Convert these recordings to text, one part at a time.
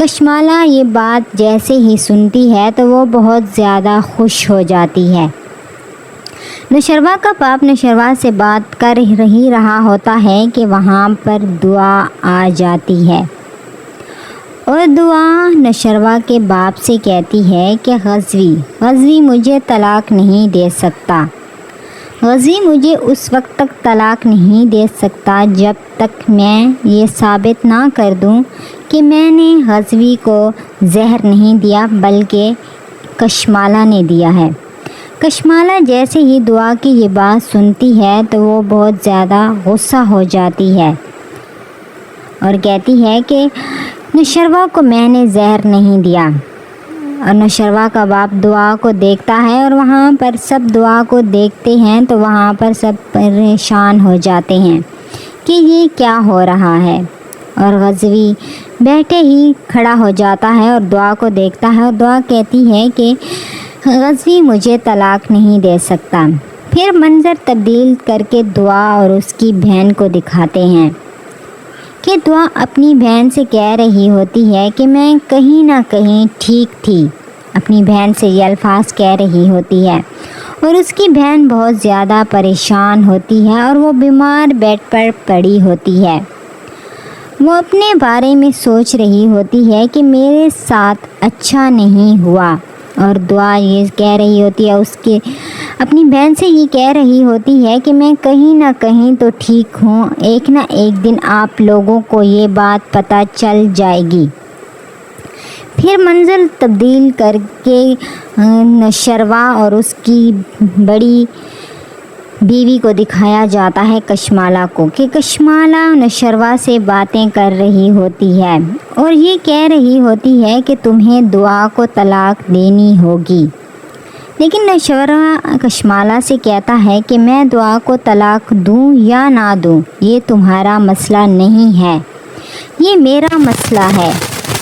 کشمالہ یہ بات جیسے ہی سنتی ہے تو وہ بہت زیادہ خوش ہو جاتی ہے۔ نوشروہ کا باپ نوشروہ سے بات کر ہی رہا ہوتا ہے کہ وہاں پر دعا آ جاتی ہے، اور دعا نوشروہ کے باپ سے کہتی ہے کہ غزوی مجھے طلاق نہیں دے سکتا، غزوی مجھے اس وقت تک طلاق نہیں دے سکتا جب تک میں یہ ثابت نہ کر دوں کہ میں نے غزوی کو زہر نہیں دیا بلکہ کشمالہ نے دیا ہے۔ کشمالہ جیسے ہی دعا کی یہ بات سنتی ہے تو وہ بہت زیادہ غصہ ہو جاتی ہے اور کہتی ہے کہ نوشروہ کو میں نے زہر نہیں دیا۔ اور نوشروہ کا باپ دعا کو دیکھتا ہے اور وہاں پر سب دعا کو دیکھتے ہیں تو وہاں پر سب پریشان ہو جاتے ہیں کہ یہ کیا ہو رہا ہے، اور غزوی بیٹھے ہی کھڑا ہو جاتا ہے اور دعا کو دیکھتا ہے اور دعا کہتی ہے کہ غزوی مجھے طلاق نہیں دے سکتا۔ پھر منظر تبدیل کر کے دعا اور اس کی بہن کو دکھاتے ہیں کہ دعا اپنی بہن سے کہہ رہی ہوتی ہے کہ میں کہیں نہ کہیں ٹھیک تھی، اپنی بہن سے یہ الفاظ کہہ رہی ہوتی ہے، اور اس کی بہن بہت زیادہ پریشان ہوتی ہے اور وہ بیمار بیڈ پر پڑی ہوتی ہے۔ وہ اپنے بارے میں سوچ رہی ہوتی ہے کہ میرے ساتھ اچھا نہیں ہوا، اور دعا یہ کہہ رہی ہوتی ہے اپنی بہن سے یہ کہہ رہی ہوتی ہے کہ میں کہیں نہ کہیں تو ٹھیک ہوں، ایک نہ ایک دن آپ لوگوں کو یہ بات پتہ چل جائے گی۔ پھر منظر تبدیل کر کے نوشروہ اور اس کی بڑی بیوی کو دکھایا جاتا ہے کشمالہ کو، کہ کشمالہ نوشروہ سے باتیں کر رہی ہوتی ہے اور یہ کہہ رہی ہوتی ہے کہ تمہیں دعا کو طلاق دینی ہوگی، لیکن نوشروہ کشمالہ سے کہتا ہے کہ میں دعا کو طلاق دوں یا نہ دوں یہ تمہارا مسئلہ نہیں ہے، یہ میرا مسئلہ ہے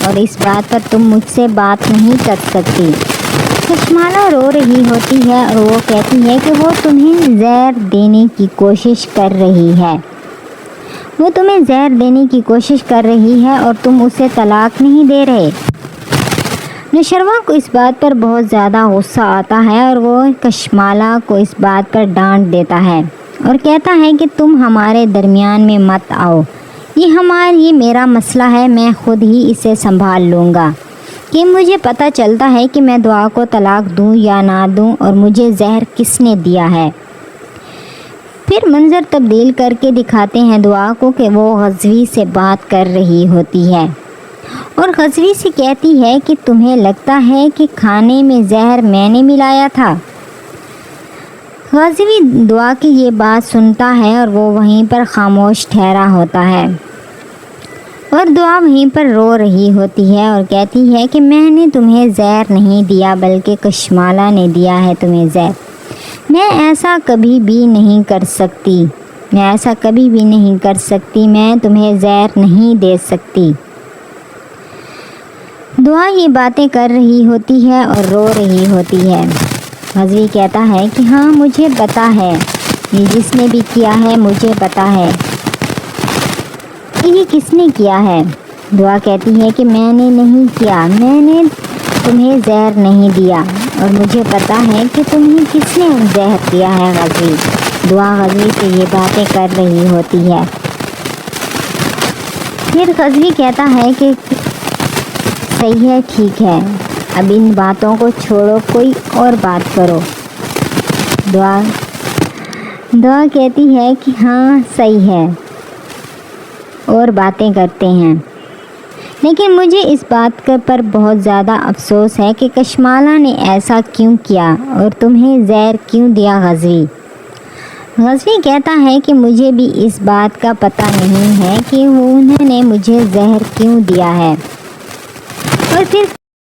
اور اس بات پر تم مجھ سے بات نہیں کر سکتی۔ کشمالہ رو رہی ہوتی ہے اور وہ کہتی ہے کہ وہ تمہیں زہر دینے کی کوشش کر رہی ہے، وہ تمہیں زہر دینے کی کوشش کر رہی ہے اور تم اسے طلاق نہیں دے رہے۔ نوشروہ کو اس بات پر بہت زیادہ غصہ آتا ہے اور وہ کشمالہ کو اس بات پر ڈانٹ دیتا ہے اور کہتا ہے کہ تم ہمارے درمیان میں مت آؤ، یہ میرا مسئلہ ہے، میں خود ہی اسے سنبھال لوں گا، کہ مجھے پتہ چلتا ہے کہ میں دعا کو طلاق دوں یا نہ دوں اور مجھے زہر کس نے دیا ہے۔ پھر منظر تبدیل کر کے دکھاتے ہیں دعا کو کہ وہ غزوی سے بات کر رہی ہوتی ہے اور غزوی سے کہتی ہے کہ تمہیں لگتا ہے کہ کھانے میں زہر میں نے ملایا تھا۔ غزوی دعا کی یہ بات سنتا ہے اور وہ وہیں پر خاموش ٹھہرا ہوتا ہے اور دعا وہیں پر رو رہی ہوتی ہے اور کہتی ہے کہ میں نے تمہیں زہر نہیں دیا بلکہ کشمالہ نے دیا ہے تمہیں زہر، میں ایسا کبھی بھی نہیں کر سکتی، میں تمہیں زہر نہیں دے سکتی۔ دعا یہ باتیں کر رہی ہوتی ہے اور رو رہی ہوتی ہے۔ غزوی کہتا ہے کہ ہاں مجھے پتہ ہے، یہ جس نے بھی کیا ہے مجھے پتہ ہے کہ یہ کس نے کیا ہے۔ دعا کہتی ہے کہ میں نے نہیں کیا، میں نے تمہیں زہر نہیں دیا اور مجھے پتہ ہے کہ تمہیں کس نے زہر دیا ہے۔ دعا غزوی سے یہ باتیں کر رہی ہوتی ہے۔ پھر غزوی کہتا ہے کہ صحیح ہے، ٹھیک ہے، اب ان باتوں کو چھوڑو، کوئی اور بات کرو۔ دعا کہتی ہے کہ ہاں صحیح ہے، اور باتیں کرتے ہیں، لیکن مجھے اس بات پر بہت زیادہ افسوس ہے کہ کشمالہ نے ایسا کیوں کیا اور تمہیں زہر کیوں دیا۔ غزوی کہتا ہے کہ مجھے بھی اس بات کا پتہ نہیں ہے کہ انہوں نے مجھے زہر کیوں دیا ہے، اور پھر